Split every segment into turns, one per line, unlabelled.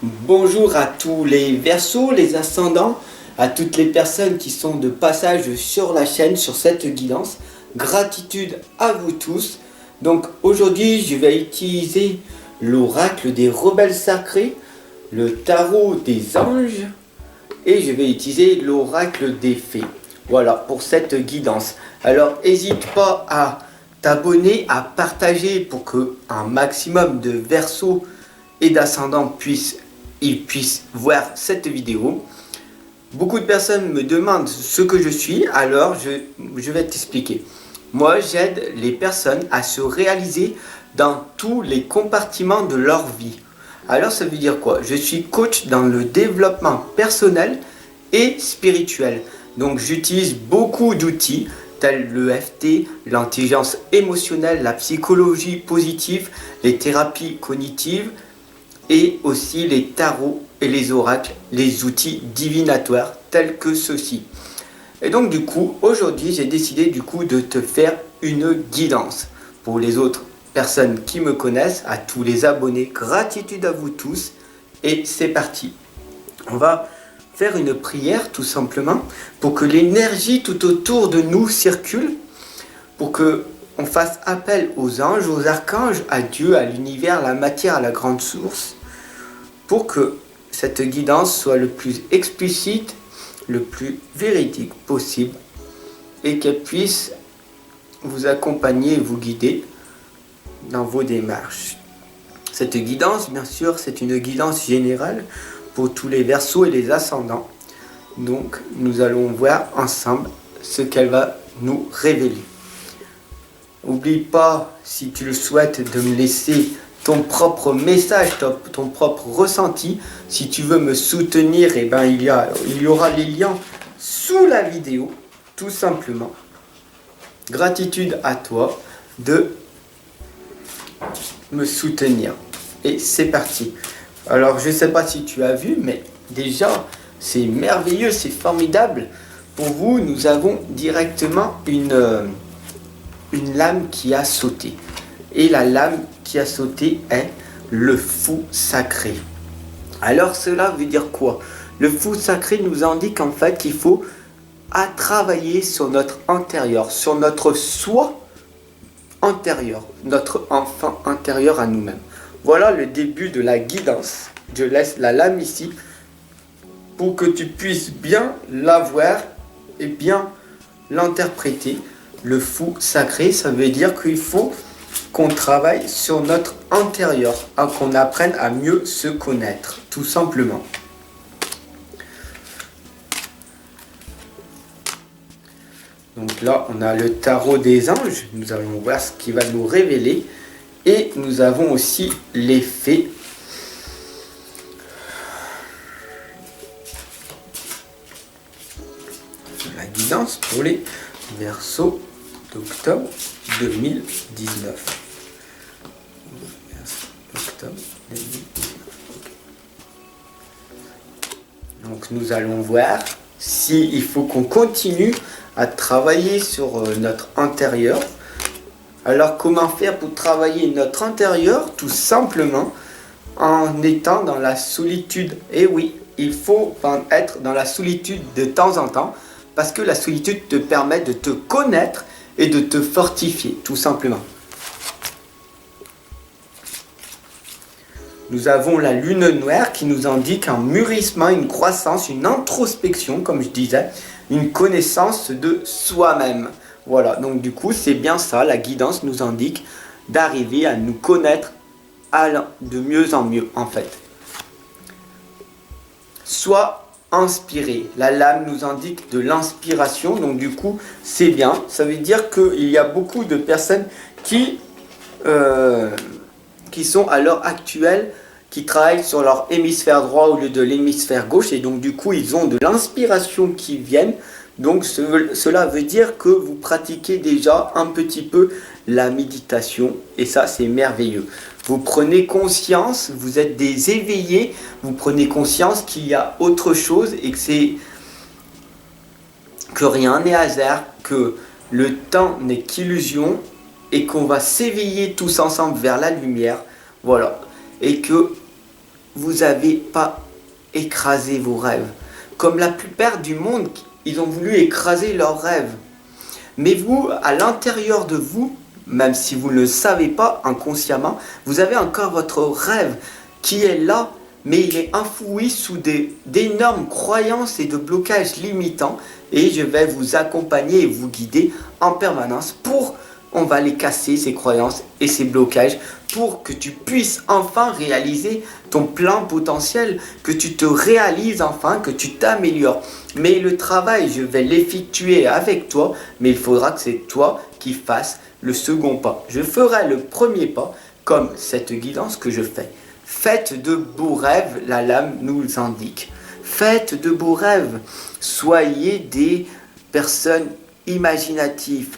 Bonjour à tous les Verseaux, les ascendants, à toutes les personnes qui sont de passage sur la chaîne, sur cette guidance. Gratitude à vous tous. Donc aujourd'hui, je vais utiliser l'oracle des rebelles sacrés, le tarot des anges et je vais utiliser l'oracle des fées. Voilà pour cette guidance. Alors n'hésite pas à t'abonner, à partager pour que un maximum de Verseaux et d'ascendants puissent voir cette vidéo. Beaucoup de personnes me demandent ce que je suis, alors je vais t'expliquer. Moi, j'aide les personnes à se réaliser dans tous les compartiments de leur vie. Alors, ça veut dire quoi? Je suis coach dans le développement personnel et spirituel. Donc, j'utilise beaucoup d'outils tels l'EFT, l'intelligence émotionnelle, la psychologie positive, les thérapies cognitives, et aussi les tarots et les oracles, les outils divinatoires tels que ceux-ci. Et donc du coup, aujourd'hui, j'ai décidé de te faire une guidance. Pour les autres personnes qui me connaissent, à tous les abonnés, gratitude à vous tous. Et c'est parti. On va faire une prière tout simplement pour que l'énergie tout autour de nous circule, pour que on fasse appel aux anges, aux archanges, à Dieu, à l'univers, à la matière, à la grande source, pour que cette guidance soit le plus explicite, le plus véridique possible et qu'elle puisse vous accompagner et vous guider dans vos démarches. Cette guidance, bien sûr, c'est une guidance générale pour tous les Verseaux et les ascendants. Donc, nous allons voir ensemble ce qu'elle va nous révéler. N'oublie pas, si tu le souhaites, de me laisser ton propre message, ton propre ressenti. Si tu veux me soutenir, il y aura les liens sous la vidéo, tout simplement. Gratitude à toi de me soutenir. Et c'est parti. Alors, je ne sais pas si tu as vu, mais déjà, c'est merveilleux, c'est formidable. Pour vous, nous avons directement une lame qui a sauté. Et la lame qui a sauté est le fou sacré. Alors cela veut dire quoi? Le fou sacré nous indique en fait qu'il faut travailler sur notre intérieur, sur notre soi intérieur, notre enfant intérieur à nous-mêmes. Voilà le début de la guidance. Je laisse la lame ici pour que tu puisses bien la voir et bien l'interpréter. Le fou sacré, ça veut dire qu'il faut qu'on travaille sur notre intérieur, qu'on apprenne à mieux se connaître, tout simplement. Donc là, on a le tarot des anges, nous allons voir ce qui va nous révéler, et nous avons aussi les fées. La guidance pour les Verseaux d'octobre 2019. Donc nous allons voir s'il faut qu'on continue à travailler sur notre intérieur. Alors comment faire pour travailler notre intérieur? Tout simplement en étant dans la solitude. Et oui, il faut être dans la solitude de temps en temps, parce que la solitude te permet de te connaître et de te fortifier, tout simplement. Nous avons la lune noire qui nous indique un mûrissement, une croissance, une introspection, comme je disais, une connaissance de soi-même. Voilà, donc du coup, c'est bien ça, la guidance nous indique d'arriver à nous connaître de mieux en mieux, en fait. Soit inspirer. La lame nous indique de l'inspiration, donc du coup c'est bien. Ça veut dire qu'il y a beaucoup de personnes qui sont à l'heure actuelle, qui travaillent sur leur hémisphère droit au lieu de l'hémisphère gauche, et donc du coup ils ont de l'inspiration qui viennent. Donc cela veut dire que vous pratiquez déjà un petit peu la méditation, et ça c'est merveilleux. Vous prenez conscience, vous êtes des éveillés, vous prenez conscience qu'il y a autre chose et que rien n'est hasard, que le temps n'est qu'illusion et qu'on va s'éveiller tous ensemble vers la lumière. Voilà. Et que vous n'avez pas écrasé vos rêves. Comme la plupart du monde, ils ont voulu écraser leurs rêves. Mais vous, à l'intérieur de vous, même si vous ne le savez pas inconsciemment, vous avez encore votre rêve qui est là, mais il est enfoui sous d'énormes croyances et de blocages limitants. Et je vais vous accompagner et vous guider en permanence on va les casser, ces croyances et ces blocages, pour que tu puisses enfin réaliser ton plein potentiel, que tu te réalises enfin, que tu t'améliores. Mais le travail, je vais l'effectuer avec toi, mais il faudra que c'est toi qui fasses le second pas. Je ferai le premier pas, comme cette guidance que je fais. Faites de beaux rêves, la lame nous indique. Faites de beaux rêves. Soyez des personnes imaginatives.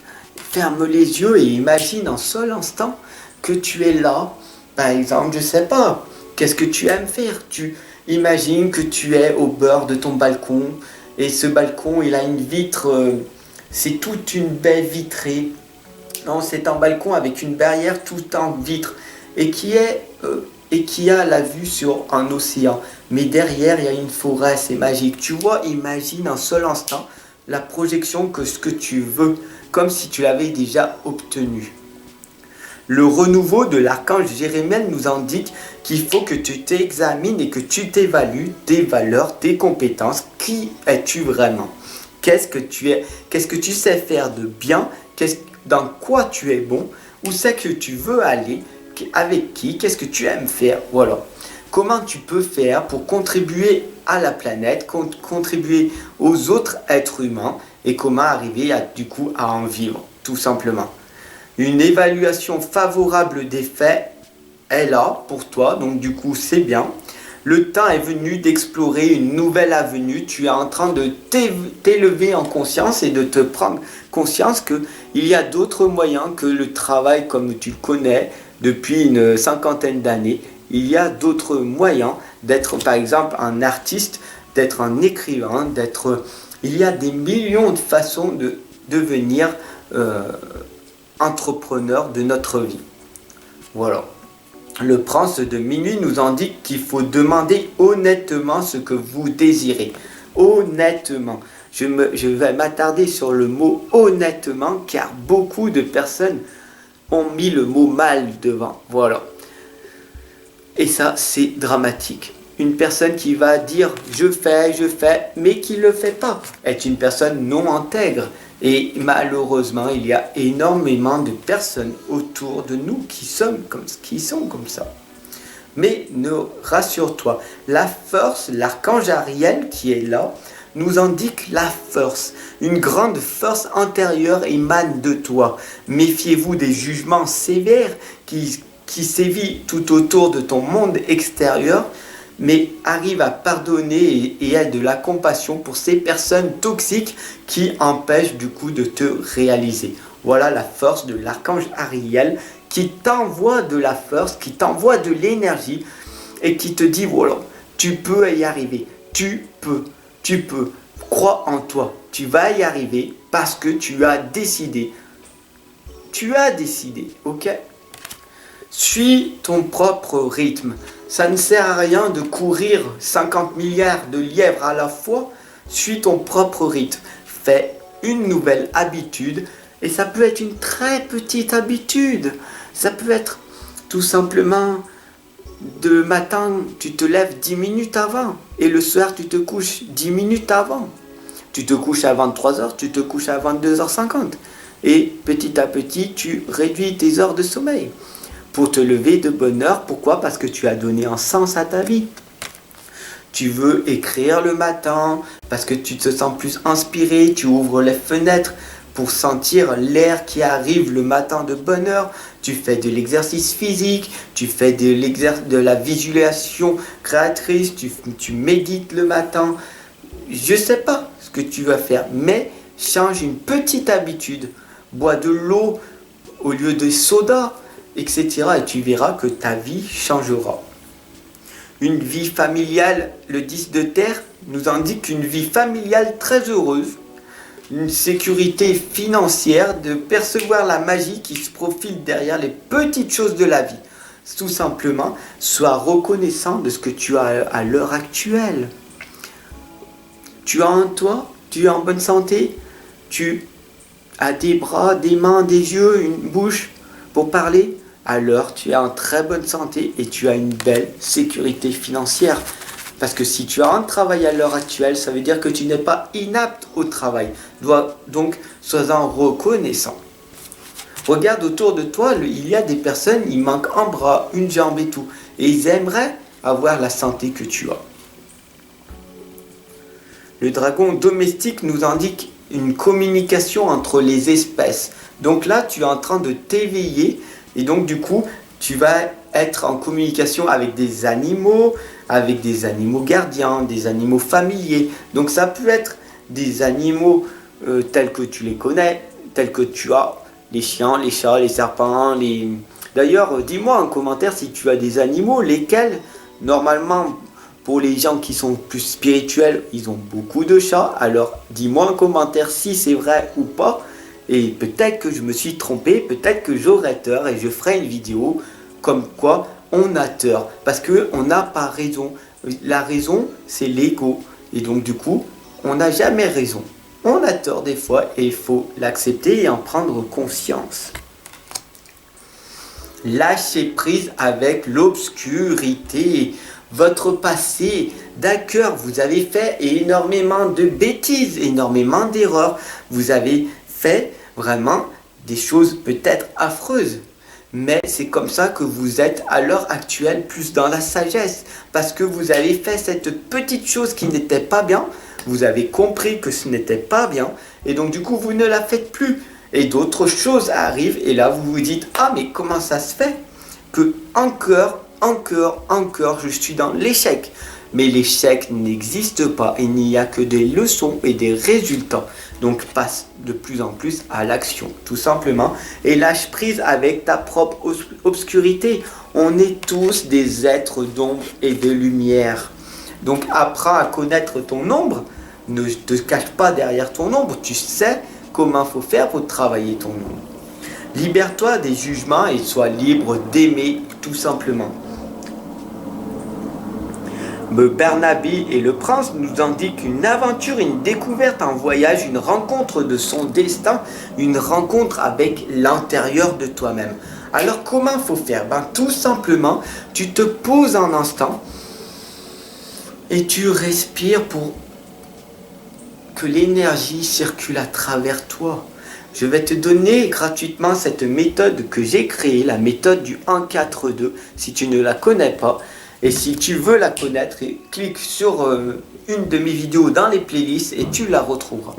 Ferme les yeux et imagine un seul instant que tu es là. Par exemple, je sais pas, qu'est-ce que tu aimes faire? Tu imagines que tu es au bord de ton balcon et ce balcon, il a une vitre, c'est toute une baie vitrée. Non, c'est un balcon avec une barrière tout en vitre et qui a la vue sur un océan. Mais derrière, il y a une forêt, c'est magique. Tu vois, imagine un seul instant la projection que ce que tu veux, comme si tu l'avais déjà obtenu. Le renouveau de l'archange Jérémie nous indique qu'il faut que tu t'examines et que tu t'évalues tes valeurs, tes compétences. Qui es-tu vraiment? Qu'est-ce que tu es? Qu'est-ce que tu sais faire de bien? Dans quoi tu es bon? Où c'est que tu veux aller? Avec qui? Qu'est-ce que tu aimes faire? Voilà. Comment tu peux faire pour contribuer à la planète, contribuer aux autres êtres humains et comment arriver à en vivre, tout simplement. Une évaluation favorable des faits est là pour toi, donc du coup c'est bien. Le temps est venu d'explorer une nouvelle avenue. Tu es en train de t'élever en conscience et de te prendre conscience qu'il y a d'autres moyens que le travail comme tu le connais depuis une cinquantaine d'années. Il y a d'autres moyens d'être par exemple un artiste, d'être un écrivain, Il y a des millions de façons de devenir entrepreneur de notre vie. Voilà. Le prince de minuit nous indique qu'il faut demander honnêtement ce que vous désirez. Honnêtement. Je vais m'attarder sur le mot honnêtement car beaucoup de personnes ont mis le mot mal devant. Voilà. Et ça, c'est dramatique. Une personne qui va dire je fais, mais qui ne le fait pas, est une personne non intègre. Et malheureusement, il y a énormément de personnes autour de nous qui sont comme ça. Mais rassure-toi, la force, l'archange Ariel qui est là, nous indique la force. Une grande force intérieure émane de toi. Méfiez-vous des jugements sévères qui sévit tout autour de ton monde extérieur, mais arrive à pardonner et a de la compassion pour ces personnes toxiques qui empêchent du coup de te réaliser. Voilà la force de l'archange Ariel qui t'envoie de la force, qui t'envoie de l'énergie et qui te dit voilà, tu peux y arriver, tu peux, crois en toi, tu vas y arriver parce que tu as décidé, ok? Suis ton propre rythme. Ça ne sert à rien de courir 50 milliards de lièvres à la fois. Suis ton propre rythme. Fais une nouvelle habitude. Et ça peut être une très petite habitude. Ça peut être tout simplement de matin, tu te lèves 10 minutes avant. Et le soir, tu te couches 10 minutes avant. Tu te couches à 23h, tu te couches à 22h50. Et petit à petit, tu réduis tes heures de sommeil. Pour te lever de bonne heure. Pourquoi? Parce que tu as donné un sens à ta vie. Tu veux écrire le matin parce que tu te sens plus inspiré. Tu ouvres les fenêtres pour sentir l'air qui arrive le matin de bonne heure. Tu fais de l'exercice physique. Tu fais de la visualisation créatrice. Tu médites le matin. Je ne sais pas ce que tu vas faire, mais change une petite habitude. Bois de l'eau au lieu de soda, etc. Et tu verras que ta vie changera. Une vie familiale, le 10 de terre, nous indique une vie familiale très heureuse, une sécurité financière, de percevoir la magie qui se profile derrière les petites choses de la vie. tout simplement, sois reconnaissant de ce que tu as à l'heure actuelle. Tu as un toit, tu es en bonne santé, tu as des bras, des mains, des yeux, une bouche pour parler. Alors tu es en très bonne santé et tu as une belle sécurité financière. Parce que si tu as un travail à l'heure actuelle, ça veut dire que tu n'es pas inapte au travail. Donc, sois-en reconnaissant. Regarde autour de toi, il y a des personnes, il manque un bras, une jambe et tout. Et ils aimeraient avoir la santé que tu as. Le dragon domestique nous indique une communication entre les espèces. Donc là, tu es en train de t'éveiller et donc du coup, tu vas être en communication avec des animaux gardiens, des animaux familiers. Donc ça peut être des animaux tels que tu les connais, tels que tu as les chiens, les chats, les serpents. D'ailleurs, dis-moi en commentaire si tu as des animaux, lesquels, normalement, pour les gens qui sont plus spirituels, ils ont beaucoup de chats. Alors dis-moi en commentaire si c'est vrai ou pas. Et peut-être que je me suis trompé, peut-être que j'aurai tort et je ferai une vidéo comme quoi on a tort. Parce qu'on n'a pas raison. La raison, c'est l'ego. Et donc du coup, on n'a jamais raison. On a tort des fois et il faut l'accepter et en prendre conscience. Lâchez prise avec l'obscurité. Votre passé, d'accord, vous avez fait énormément de bêtises, énormément d'erreurs. Vous avez fait vraiment des choses peut-être affreuses. Mais c'est comme ça que vous êtes à l'heure actuelle plus dans la sagesse. Parce que vous avez fait cette petite chose qui n'était pas bien. Vous avez compris que ce n'était pas bien. Et donc du coup, vous ne la faites plus. Et d'autres choses arrivent. Et là, vous vous dites, ah mais comment ça se fait que encore, je suis dans l'échec. Mais l'échec n'existe pas. Il n'y a que des leçons et des résultats. Donc passe de plus en plus à l'action, tout simplement. Et lâche prise avec ta propre obscurité. On est tous des êtres d'ombre et de lumière. Donc apprends à connaître ton ombre. Ne te cache pas derrière ton ombre. Tu sais comment il faut faire pour travailler ton ombre. Libère-toi des jugements et sois libre d'aimer, tout simplement. Barnaby et le prince nous indiquent une aventure, une découverte, un voyage, une rencontre de son destin, une rencontre avec l'intérieur de toi-même. Alors comment il faut faire? Tout simplement, tu te poses un instant et tu respires pour que l'énergie circule à travers toi. Je vais te donner gratuitement cette méthode que j'ai créée, la méthode du 1-4-2, si tu ne la connais pas. Et si tu veux la connaître, clique sur une de mes vidéos dans les playlists et tu la retrouveras.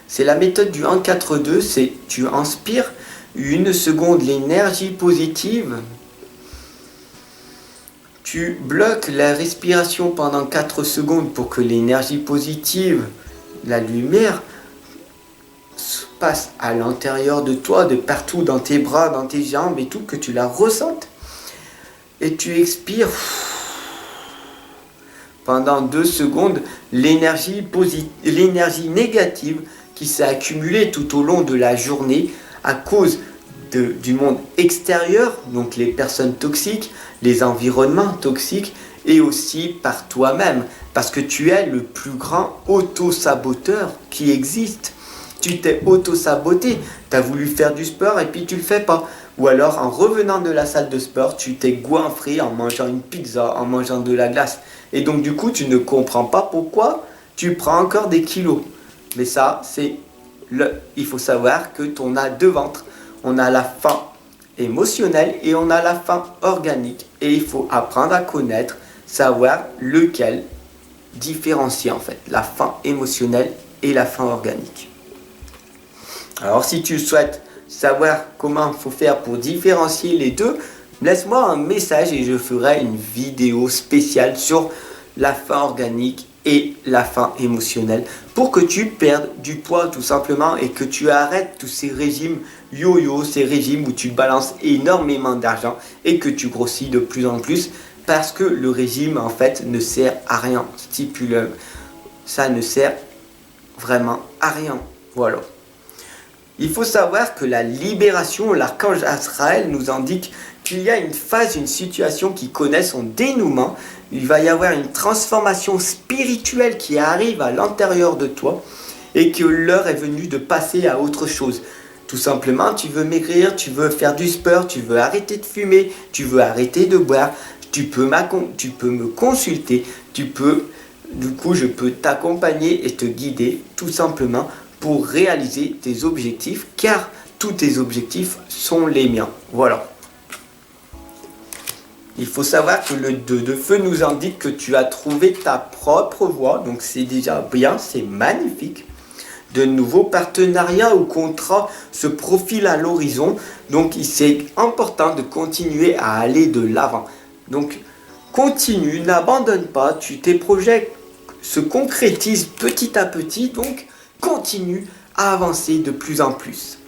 C'est la méthode du 1-4-2, c'est tu inspires 1 seconde l'énergie positive. Tu bloques la respiration pendant 4 secondes pour que l'énergie positive, la lumière, passe à l'intérieur de toi, de partout, dans tes bras, dans tes jambes et tout, que tu la ressentes. Et tu expires pendant 2 secondes l'énergie négative qui s'est accumulée tout au long de la journée à cause du monde extérieur, donc les personnes toxiques, les environnements toxiques et aussi par toi-même, parce que tu es le plus grand auto-saboteur qui existe. Tu t'es auto-saboté, tu as voulu faire du sport et puis tu le fais pas. Ou alors en revenant de la salle de sport, tu t'es goinfré en mangeant une pizza, en mangeant de la glace. Et donc du coup, tu ne comprends pas pourquoi tu prends encore des kilos. Mais ça, il faut savoir que on a 2 ventres. On a la faim émotionnelle et on a la faim organique. Et il faut apprendre à connaître, savoir lequel différencier en fait, la faim émotionnelle et la faim organique. Alors si tu souhaites savoir comment il faut faire pour différencier les deux, laisse-moi un message et je ferai une vidéo spéciale sur la faim organique et la faim émotionnelle pour que tu perdes du poids tout simplement et que tu arrêtes tous ces régimes yo-yo, ces régimes où tu balances énormément d'argent et que tu grossis de plus en plus parce que le régime en fait ne sert à rien. Ça ne sert vraiment à rien. Voilà. Il faut savoir que la libération, l'archange Azraël nous indique qu'il y a une phase, une situation qui connaît son dénouement. Il va y avoir une transformation spirituelle qui arrive à l'intérieur de toi et que l'heure est venue de passer à autre chose. Tout simplement, tu veux maigrir, tu veux faire du sport, tu veux arrêter de fumer, tu veux arrêter de boire, tu peux me consulter, du coup, je peux t'accompagner et te guider tout simplement pour réaliser tes objectifs, car tous tes objectifs sont les miens. Voilà. Il faut savoir que le 2 de feu nous indique que tu as trouvé ta propre voie, donc c'est déjà bien, c'est magnifique. De nouveaux partenariats ou contrats se profilent à l'horizon, donc c'est important de continuer à aller de l'avant. Donc continue, n'abandonne pas, tes projets se concrétisent petit à petit, donc continue à avancer de plus en plus.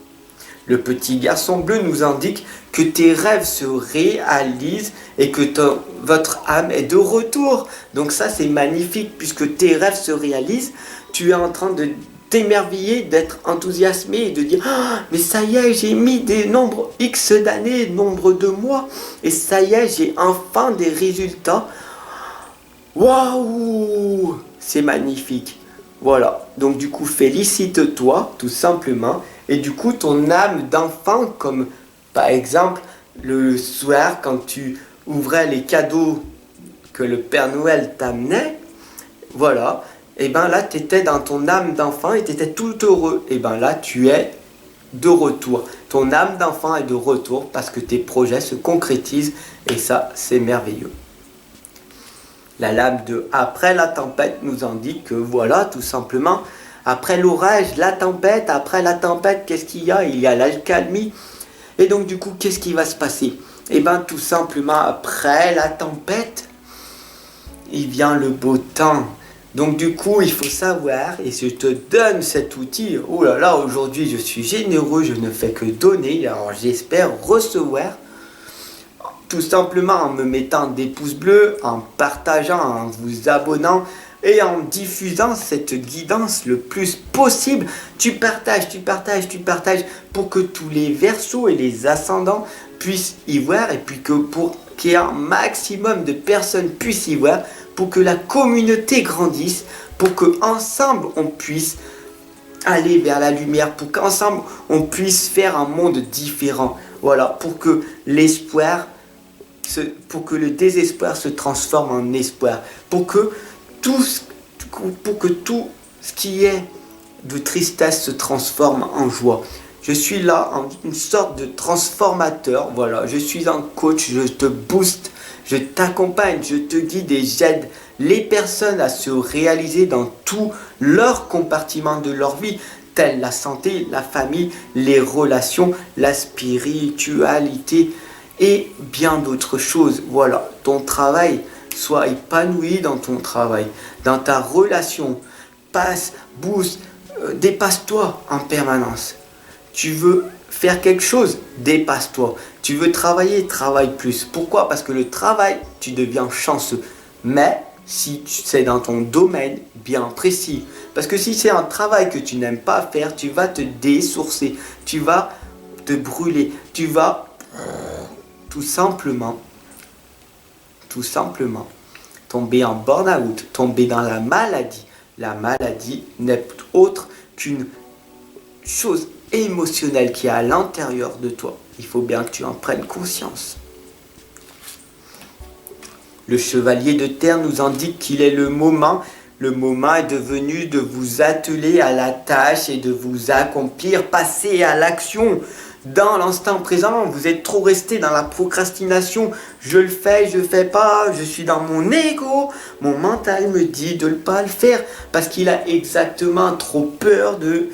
Le petit garçon bleu nous indique que tes rêves se réalisent et que votre âme est de retour. Donc ça c'est magnifique puisque tes rêves se réalisent. Tu es en train de t'émerveiller, d'être enthousiasmé et de dire ah, mais ça y est, j'ai mis des nombres X d'années, nombre de mois et ça y est, j'ai enfin des résultats. Waouh, c'est magnifique. Voilà, donc du coup félicite-toi tout simplement. Et du coup ton âme d'enfant, comme par exemple le soir quand tu ouvrais les cadeaux que le Père Noël t'amenait, voilà, et bien là tu étais dans ton âme d'enfant et tu étais tout heureux. Et bien là tu es de retour. Ton âme d'enfant est de retour parce que tes projets se concrétisent et ça c'est merveilleux. La lame de après la tempête nous indique que voilà, tout simplement, après l'orage, la tempête, après la tempête, qu'est-ce qu'il y a? Il y a l'accalmie. Et donc du coup, qu'est-ce qui va se passer? Eh bien tout simplement, après la tempête, il vient le beau temps. Donc du coup, il faut savoir, et je te donne cet outil. Oh là là, aujourd'hui je suis généreux, je ne fais que donner, alors j'espère recevoir. Tout simplement en me mettant des pouces bleus, en partageant, en vous abonnant et en diffusant cette guidance le plus possible. Tu partages pour que tous les Verseaux et les ascendants puissent y voir et puis pour qu'il y ait un maximum de personnes puissent y voir, pour que la communauté grandisse, pour qu'ensemble on puisse aller vers la lumière, pour qu'ensemble on puisse faire un monde différent. Voilà, pour que le désespoir se transforme en espoir, pour que tout ce qui est de tristesse se transforme en joie. Je suis là en une sorte de transformateur, voilà, je suis un coach, je te booste, je t'accompagne, je te guide et j'aide les personnes à se réaliser dans tous leurs compartiments de leur vie, tels la santé, la famille, les relations, la spiritualité, et bien d'autres choses. Voilà, ton travail, sois épanoui dans ton travail, dans ta relation, dépasse-toi en permanence. Tu veux faire quelque chose, dépasse-toi. Tu veux travailler, travaille plus. Pourquoi? Parce que le travail, tu deviens chanceux. Mais si c'est dans ton domaine bien précis. Parce que si c'est un travail que tu n'aimes pas faire, tu vas te dessourcer, tu vas te brûler, tu vas tout simplement, tomber en burn-out, tomber dans la maladie. La maladie n'est autre qu'une chose émotionnelle qui est à l'intérieur de toi. Il faut bien que tu en prennes conscience. Le chevalier de terre nous indique qu'il est le moment. Le moment est devenu de vous atteler à la tâche et de vous accomplir, passer à l'action. Dans l'instant présent, vous êtes trop resté dans la procrastination. Je le fais, je fais pas, je suis dans mon ego. Mon mental me dit de ne pas le faire parce qu'il a exactement trop peur de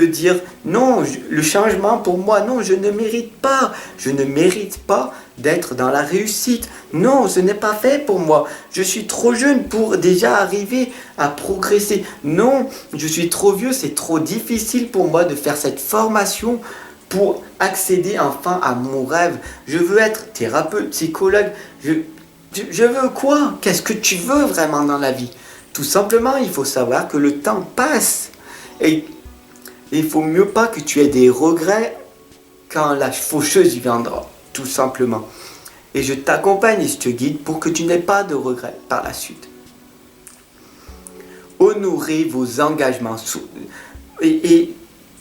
dire non, le changement pour moi, non, je ne mérite pas. Je ne mérite pas d'être dans la réussite. Non, ce n'est pas fait pour moi. Je suis trop jeune pour déjà arriver à progresser. Non, je suis trop vieux, c'est trop difficile pour moi de faire cette formation pour accéder enfin à mon rêve. Je veux être thérapeute, psychologue. Je veux quoi? Qu'est-ce que tu veux vraiment dans la vie? Tout simplement, il faut savoir que le temps passe. Et il faut mieux pas que tu aies des regrets quand la faucheuse viendra. Tout simplement. Et je t'accompagne et je te guide pour que tu n'aies pas de regrets par la suite. Honorez vos engagements et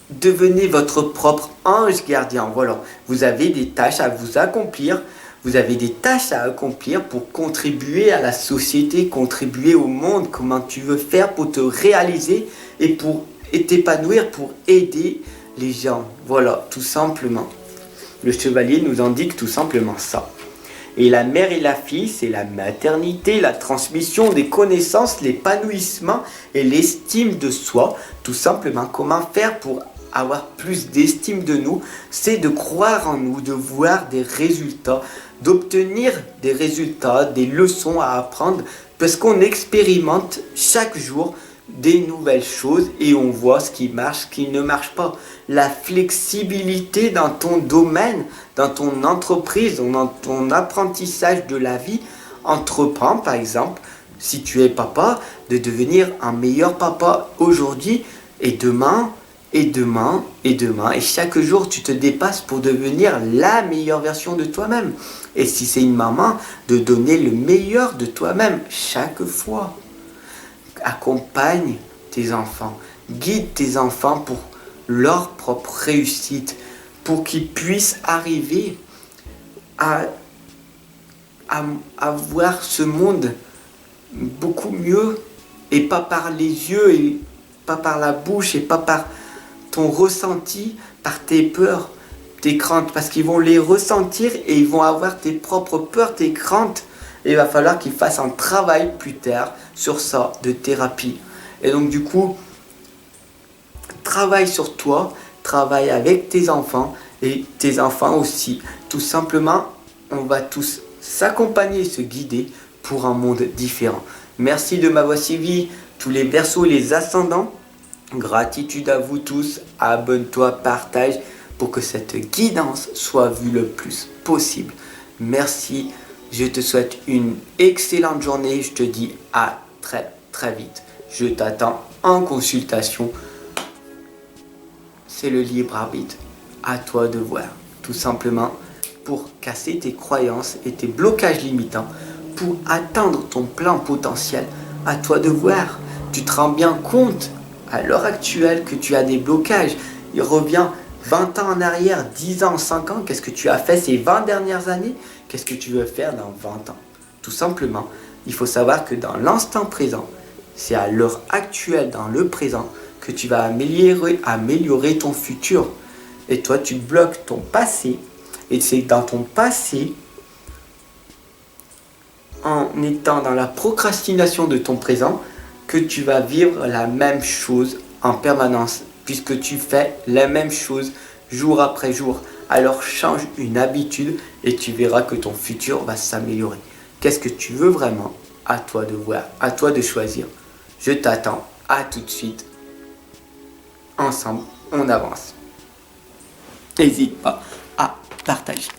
devenez votre propre ange gardien. Voilà, vous avez des tâches à vous accomplir. Vous avez des tâches à accomplir pour contribuer à la société, contribuer au monde, comment tu veux faire pour te réaliser et pour t'épanouir, pour aider les gens. Voilà, tout simplement. Le chevalier nous indique tout simplement ça. Et la mère et la fille, c'est la maternité, la transmission des connaissances, l'épanouissement et l'estime de soi. Tout simplement, comment faire pour avoir plus d'estime de nous, c'est de croire en nous, de voir des résultats, d'obtenir des résultats, des leçons à apprendre, parce qu'on expérimente chaque jour des nouvelles choses et on voit ce qui marche, ce qui ne marche pas. La flexibilité dans ton domaine, dans ton entreprise, dans ton apprentissage de la vie, entreprends par exemple, si tu es papa, de devenir un meilleur papa aujourd'hui et demain, et demain, et demain. Et chaque jour, tu te dépasses pour devenir la meilleure version de toi-même. Et si c'est une maman, de donner le meilleur de toi-même chaque fois. Accompagne tes enfants, guide tes enfants pour leur propre réussite, pour qu'ils puissent arriver à voir ce monde beaucoup mieux, et pas par les yeux, et pas par la bouche, et pas par ton ressenti, par tes peurs, tes craintes, parce qu'ils vont les ressentir et ils vont avoir tes propres peurs, tes craintes. Et il va falloir qu'ils fassent un travail plus tard sur ça, de thérapie. Et donc du coup, travaille sur toi, travaille avec tes enfants et tes enfants aussi. Tout simplement, on va tous s'accompagner, se guider pour un monde différent. Merci de m'avoir suivi, tous les Verseaux et les ascendants. Gratitude à vous tous, abonne-toi, partage pour que cette guidance soit vue le plus possible. Merci, je te souhaite une excellente journée, je te dis à très très vite. Je t'attends en consultation. C'est le libre arbitre, à toi de voir, tout simplement pour casser tes croyances et tes blocages limitants, pour atteindre ton plein potentiel, à toi de voir. Tu te rends bien compte à l'heure actuelle que tu as des blocages. Il revient 20 ans en arrière, 10 ans, 5 ans. Qu'est-ce que tu as fait ces 20 dernières années? Qu'est-ce que tu veux faire dans 20 ans? Tout simplement, il faut savoir que dans l'instant présent, c'est à l'heure actuelle, dans le présent, que tu vas améliorer ton futur. Et toi, tu bloques ton passé. Et c'est dans ton passé, en étant dans la procrastination de ton présent, que tu vas vivre la même chose en permanence, puisque tu fais la même chose jour après jour. Alors change une habitude et tu verras que ton futur va s'améliorer. Qu'est-ce que tu veux vraiment? À toi de voir, à toi de choisir. Je t'attends, à tout de suite. Ensemble, on avance. N'hésite pas à partager.